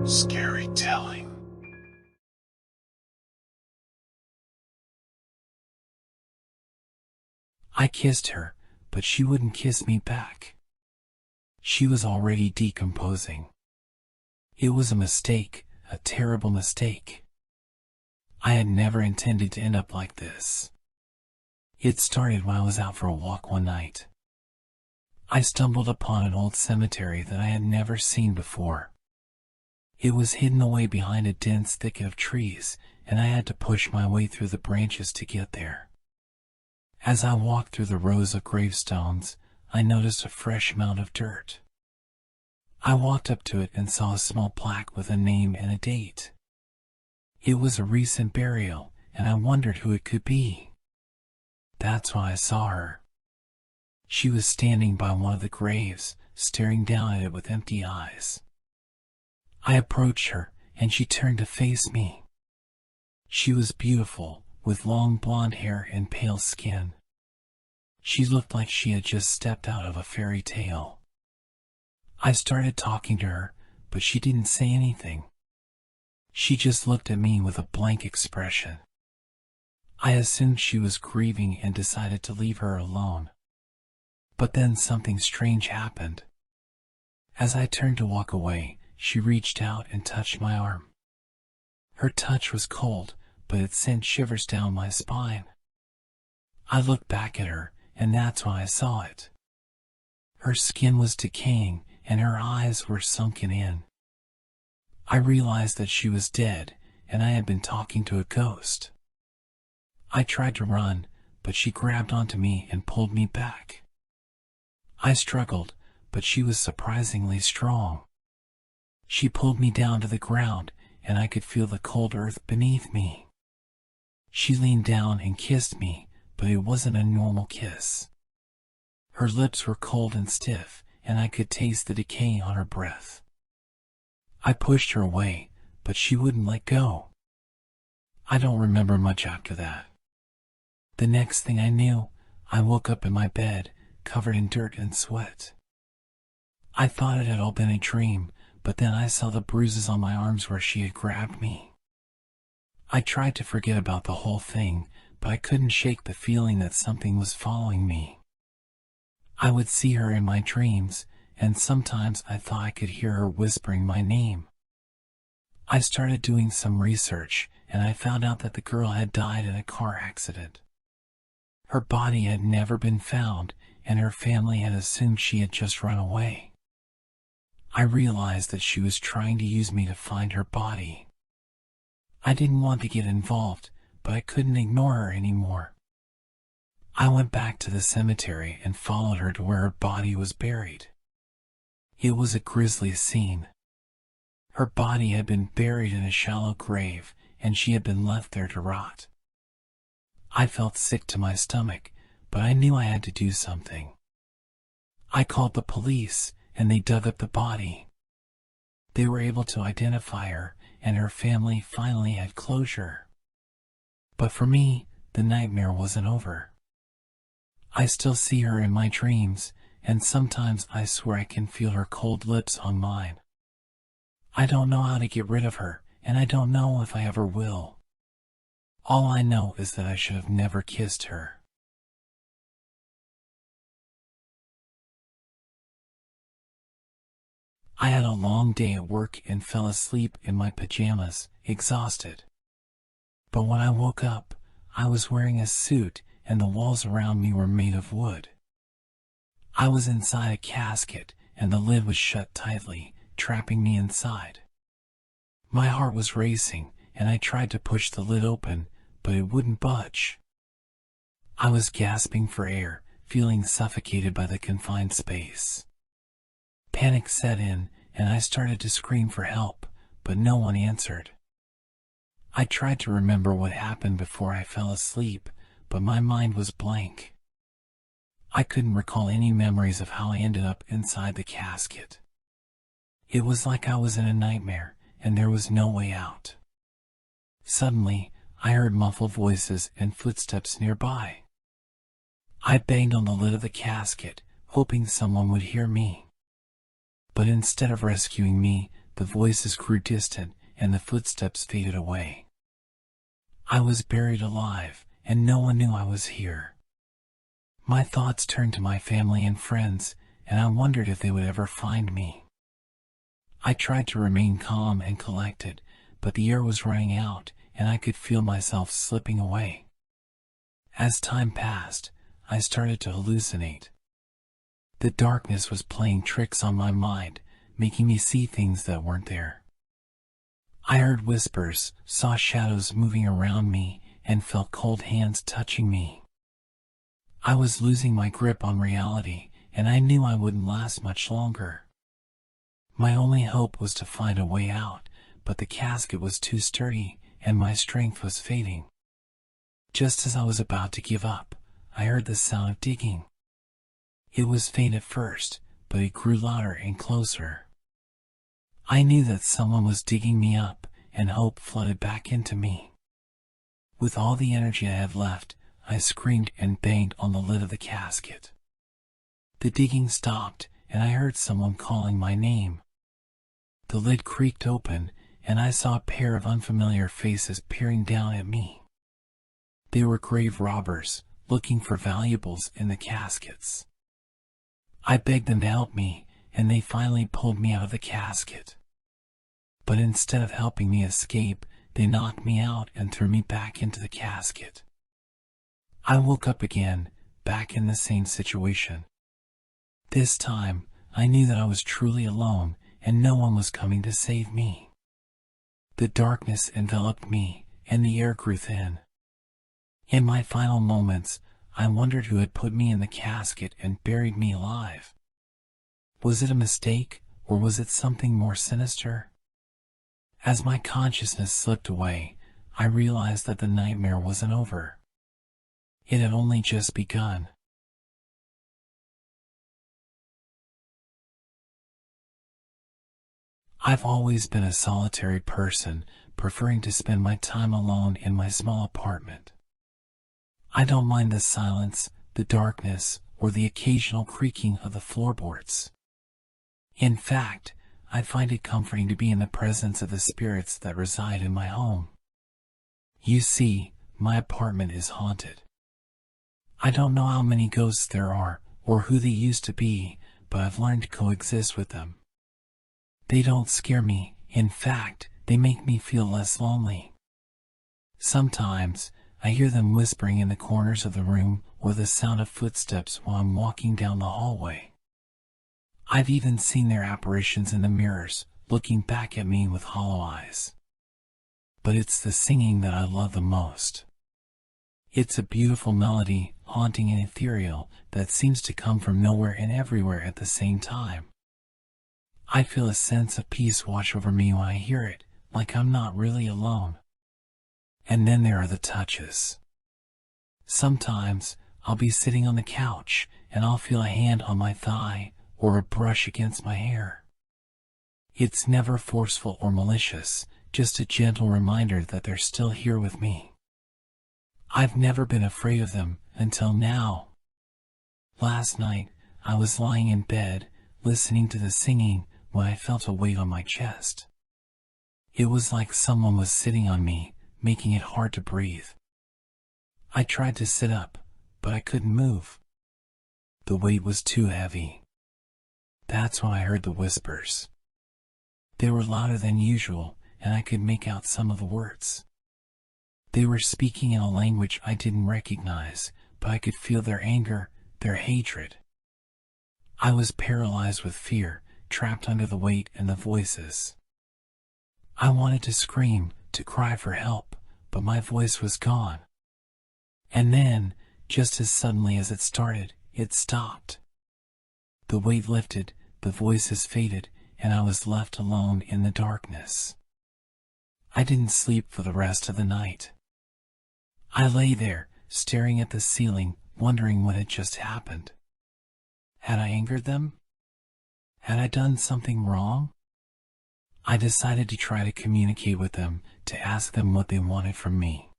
Scary telling. I kissed her, but she wouldn't kiss me back. She was already decomposing. It was a mistake, a terrible mistake. I had never intended to end up like this. It started when I was out for a walk one night. I stumbled upon an old cemetery that I had never seen before. It was hidden away behind a dense thicket of trees, and I had to push my way through the branches to get there. As I walked through the rows of gravestones, I noticed a fresh mound of dirt. I walked up to it and saw a small plaque with a name and a date. It was a recent burial, and I wondered who it could be. That's when I saw her. She was standing by one of the graves, staring down at it with empty eyes. I approached her, and she turned to face me. She was beautiful, with long blonde hair and pale skin. She looked like she had just stepped out of a fairy tale. I started talking to her, but she didn't say anything. She just looked at me with a blank expression. I assumed she was grieving and decided to leave her alone. But then something strange happened. As I turned to walk away, she reached out and touched my arm. Her touch was cold, but it sent shivers down my spine. I looked back at her, and that's when I saw it. Her skin was decaying, and her eyes were sunken in. I realized that she was dead, and I had been talking to a ghost. I tried to run, but she grabbed onto me and pulled me back. I struggled, but she was surprisingly strong. She pulled me down to the ground, and I could feel the cold earth beneath me. She leaned down and kissed me, but it wasn't a normal kiss. Her lips were cold and stiff, and I could taste the decay on her breath. I pushed her away, but she wouldn't let go. I don't remember much after that. The next thing I knew, I woke up in my bed, covered in dirt and sweat. I thought it had all been a dream, but then I saw the bruises on my arms where she had grabbed me. I tried to forget about the whole thing, but I couldn't shake the feeling that something was following me. I would see her in my dreams, and sometimes I thought I could hear her whispering my name. I started doing some research, and I found out that the girl had died in a car accident. Her body had never been found, and her family had assumed she had just run away. I realized that she was trying to use me to find her body. I didn't want to get involved, but I couldn't ignore her anymore. I went back to the cemetery and followed her to where her body was buried. It was a grisly scene. Her body had been buried in a shallow grave, and she had been left there to rot. I felt sick to my stomach, but I knew I had to do something. I called the police, and they dug up the body. They were able to identify her, and her family finally had closure. But for me, the nightmare wasn't over. I still see her in my dreams, and sometimes I swear I can feel her cold lips on mine. I don't know how to get rid of her, and I don't know if I ever will. All I know is that I should have never kissed her. I had a long day at work and fell asleep in my pajamas, exhausted. But when I woke up, I was wearing a suit and the walls around me were made of wood. I was inside a casket and the lid was shut tightly, trapping me inside. My heart was racing and I tried to push the lid open, but it wouldn't budge. I was gasping for air, feeling suffocated by the confined space. Panic set in, and I started to scream for help, but no one answered. I tried to remember what happened before I fell asleep, but my mind was blank. I couldn't recall any memories of how I ended up inside the casket. It was like I was in a nightmare, and there was no way out. Suddenly, I heard muffled voices and footsteps nearby. I banged on the lid of the casket, hoping someone would hear me. But instead of rescuing me, the voices grew distant, and the footsteps faded away. I was buried alive, and no one knew I was here. My thoughts turned to my family and friends, and I wondered if they would ever find me. I tried to remain calm and collected, but the air was running out, and I could feel myself slipping away. As time passed, I started to hallucinate. The darkness was playing tricks on my mind, making me see things that weren't there. I heard whispers, saw shadows moving around me, and felt cold hands touching me. I was losing my grip on reality, and I knew I wouldn't last much longer. My only hope was to find a way out, but the casket was too sturdy, and my strength was fading. Just as I was about to give up, I heard the sound of digging. It was faint at first, but it grew louder and closer. I knew that someone was digging me up, and hope flooded back into me. With all the energy I had left, I screamed and banged on the lid of the casket. The digging stopped, and I heard someone calling my name. The lid creaked open, and I saw a pair of unfamiliar faces peering down at me. They were grave robbers, looking for valuables in the caskets. I begged them to help me, and they finally pulled me out of the casket. But instead of helping me escape, they knocked me out and threw me back into the casket. I woke up again, back in the same situation. This time, I knew that I was truly alone, and no one was coming to save me. The darkness enveloped me, and the air grew thin. In my final moments, I wondered who had put me in the casket and buried me alive. Was it a mistake, or was it something more sinister? As my consciousness slipped away, I realized that the nightmare wasn't over. It had only just begun. I've always been a solitary person, preferring to spend my time alone in my small apartment. I don't mind the silence, the darkness, or the occasional creaking of the floorboards. In fact, I find it comforting to be in the presence of the spirits that reside in my home. You see, my apartment is haunted. I don't know how many ghosts there are, or who they used to be, but I've learned to coexist with them. They don't scare me. In fact, they make me feel less lonely. Sometimes, I hear them whispering in the corners of the room, or the sound of footsteps while I'm walking down the hallway. I've even seen their apparitions in the mirrors, looking back at me with hollow eyes. But it's the singing that I love the most. It's a beautiful melody, haunting and ethereal, that seems to come from nowhere and everywhere at the same time. I feel a sense of peace wash over me when I hear it, like I'm not really alone. And then there are the touches. Sometimes, I'll be sitting on the couch, and I'll feel a hand on my thigh, or a brush against my hair. It's never forceful or malicious, just a gentle reminder that they're still here with me. I've never been afraid of them, until now. Last night, I was lying in bed, listening to the singing, when I felt a weight on my chest. It was like someone was sitting on me, making it hard to breathe. I tried to sit up, but I couldn't move. The weight was too heavy. That's when I heard the whispers. They were louder than usual, and I could make out some of the words. They were speaking in a language I didn't recognize, but I could feel their anger, their hatred. I was paralyzed with fear, trapped under the weight and the voices. I wanted to scream, to cry for help, but my voice was gone. And then, just as suddenly as it started, it stopped. The weight lifted, the voices faded, and I was left alone in the darkness. I didn't sleep for the rest of the night. I lay there, staring at the ceiling, wondering what had just happened. Had I angered them? Had I done something wrong? I decided to try to communicate with them, to ask them what they wanted from me.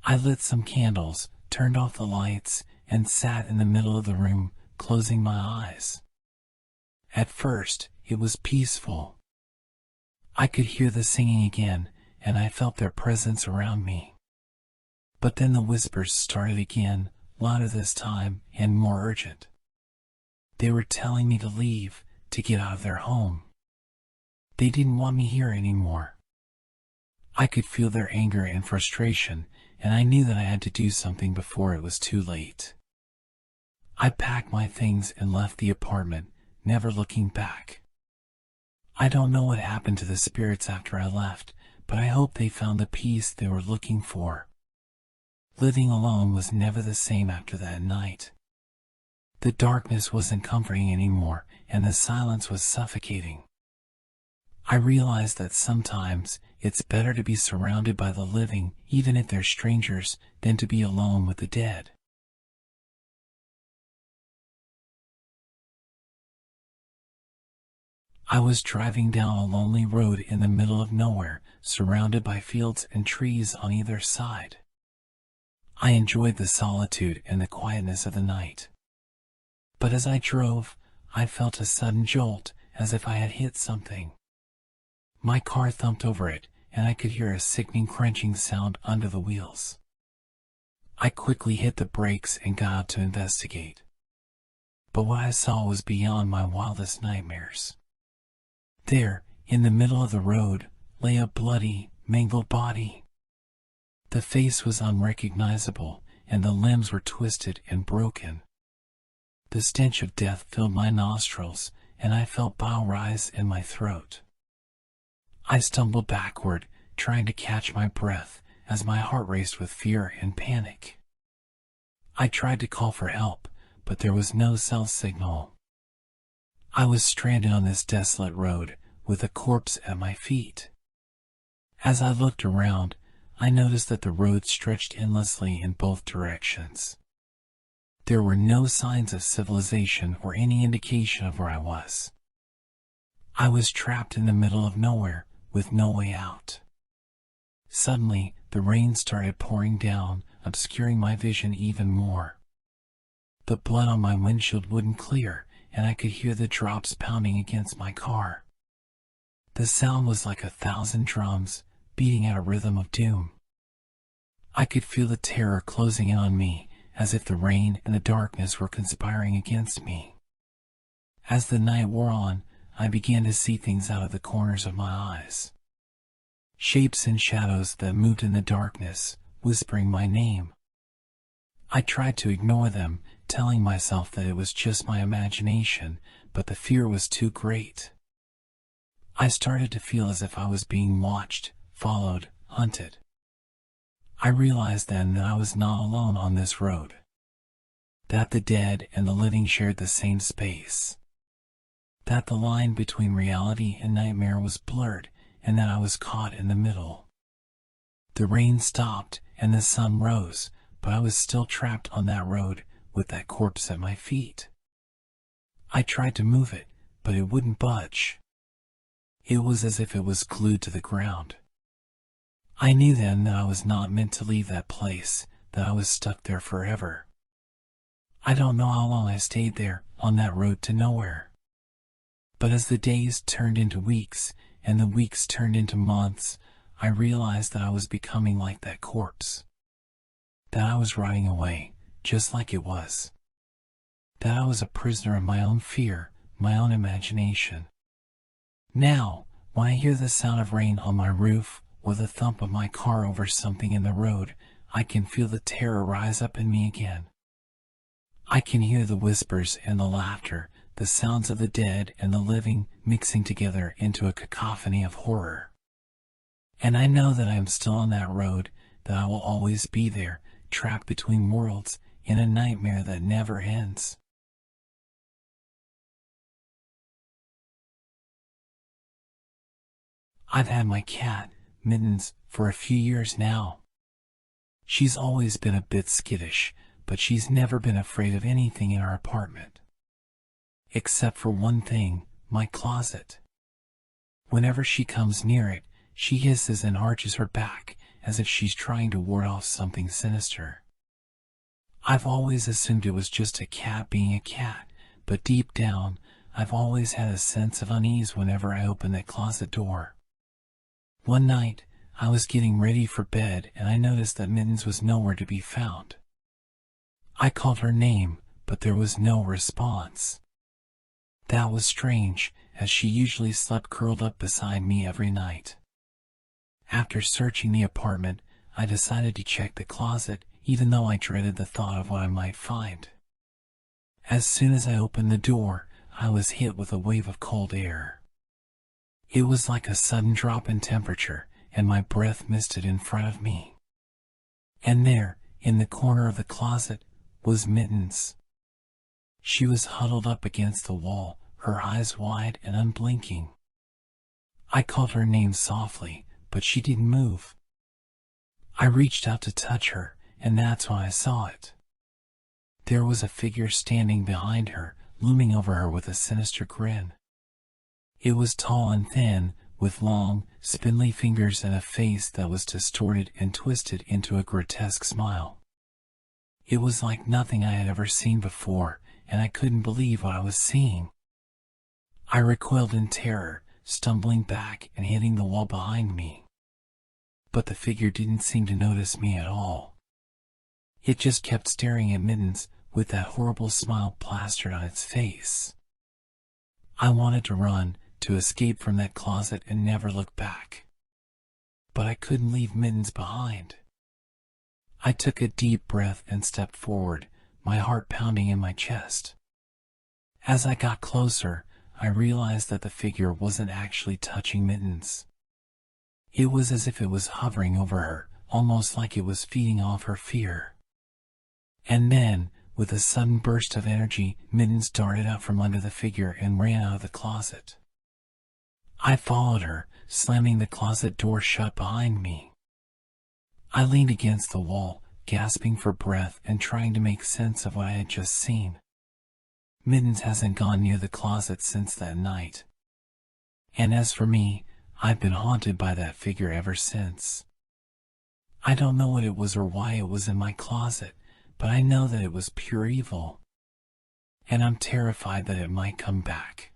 I lit some candles, turned off the lights, and sat in the middle of the room, closing my eyes. At first, it was peaceful. I could hear the singing again, and I felt their presence around me. But then the whispers started again, louder this time, and more urgent. They were telling me to leave, to get out of their home. They didn't want me here anymore. I could feel their anger and frustration, and I knew that I had to do something before it was too late. I packed my things and left the apartment, never looking back. I don't know what happened to the spirits after I left, but I hope they found the peace they were looking for. Living alone was never the same after that night. The darkness wasn't comforting anymore, and the silence was suffocating. I realized that sometimes it's better to be surrounded by the living, even if they're strangers, than to be alone with the dead. I was driving down a lonely road in the middle of nowhere, surrounded by fields and trees on either side. I enjoyed the solitude and the quietness of the night. But as I drove, I felt a sudden jolt, as if I had hit something. My car thumped over it, and I could hear a sickening crunching sound under the wheels. I quickly hit the brakes and got out to investigate. But what I saw was beyond my wildest nightmares. There, in the middle of the road, lay a bloody, mangled body. The face was unrecognizable, and the limbs were twisted and broken. The stench of death filled my nostrils, and I felt bile rise in my throat. I stumbled backward, trying to catch my breath, as my heart raced with fear and panic. I tried to call for help, but there was no cell signal. I was stranded on this desolate road, with a corpse at my feet. As I looked around, I noticed that the road stretched endlessly in both directions. There were no signs of civilization or any indication of where I was. I was trapped in the middle of nowhere, with no way out. Suddenly, the rain started pouring down, obscuring my vision even more. The blood on my windshield wouldn't clear, and I could hear the drops pounding against my car. The sound was like 1,000 drums, beating at a rhythm of doom. I could feel the terror closing in on me, as if the rain and the darkness were conspiring against me. As the night wore on, I began to see things out of the corners of my eyes. Shapes and shadows that moved in the darkness, whispering my name. I tried to ignore them, telling myself that it was just my imagination, but the fear was too great. I started to feel as if I was being watched, followed, hunted. I realized then that I was not alone on this road. That the dead and the living shared the same space. That the line between reality and nightmare was blurred, and that I was caught in the middle. The rain stopped and the sun rose, but I was still trapped on that road, with that corpse at my feet. I tried to move it, but it wouldn't budge. It was as if it was glued to the ground. I knew then that I was not meant to leave that place, that I was stuck there forever. I don't know how long I stayed there, on that road to nowhere. But as the days turned into weeks, and the weeks turned into months, I realized that I was becoming like that corpse. That I was rotting away, just like it was. That I was a prisoner of my own fear, my own imagination. Now, when I hear the sound of rain on my roof, or the thump of my car over something in the road, I can feel the terror rise up in me again. I can hear the whispers and the laughter, the sounds of the dead and the living mixing together into a cacophony of horror. And I know that I am still on that road, that I will always be there, trapped between worlds, in a nightmare that never ends. I've had my cat, Mittens, for a few years now. She's always been a bit skittish, but she's never been afraid of anything in our apartment. Except for one thing, my closet. Whenever she comes near it, she hisses and arches her back, as if she's trying to ward off something sinister. I've always assumed it was just a cat being a cat, but deep down, I've always had a sense of unease whenever I open that closet door. One night, I was getting ready for bed and I noticed that Mittens was nowhere to be found. I called her name, but there was no response. That was strange, as she usually slept curled up beside me every night. After searching the apartment, I decided to check the closet, even though I dreaded the thought of what I might find. As soon as I opened the door, I was hit with a wave of cold air. It was like a sudden drop in temperature, and my breath misted in front of me. And there, in the corner of the closet, was Mittens. She was huddled up against the wall, her eyes wide and unblinking. I called her name softly, but she didn't move. I reached out to touch her, and that's when I saw it. There was a figure standing behind her, looming over her with a sinister grin. It was tall and thin, with long, spindly fingers and a face that was distorted and twisted into a grotesque smile. It was like nothing I had ever seen before, and I couldn't believe what I was seeing. I recoiled in terror, stumbling back and hitting the wall behind me. But the figure didn't seem to notice me at all. It just kept staring at Mittens, with that horrible smile plastered on its face. I wanted to run, to escape from that closet and never look back. But I couldn't leave Mittens behind. I took a deep breath and stepped forward, my heart pounding in my chest. As I got closer, I realized that the figure wasn't actually touching Mittens. It was as if it was hovering over her, almost like it was feeding off her fear. And then, with a sudden burst of energy, Mittens darted out from under the figure and ran out of the closet. I followed her, slamming the closet door shut behind me. I leaned against the wall, gasping for breath and trying to make sense of what I had just seen. Mittens hasn't gone near the closet since that night. And as for me, I've been haunted by that figure ever since. I don't know what it was or why it was in my closet, but I know that it was pure evil. And I'm terrified that it might come back.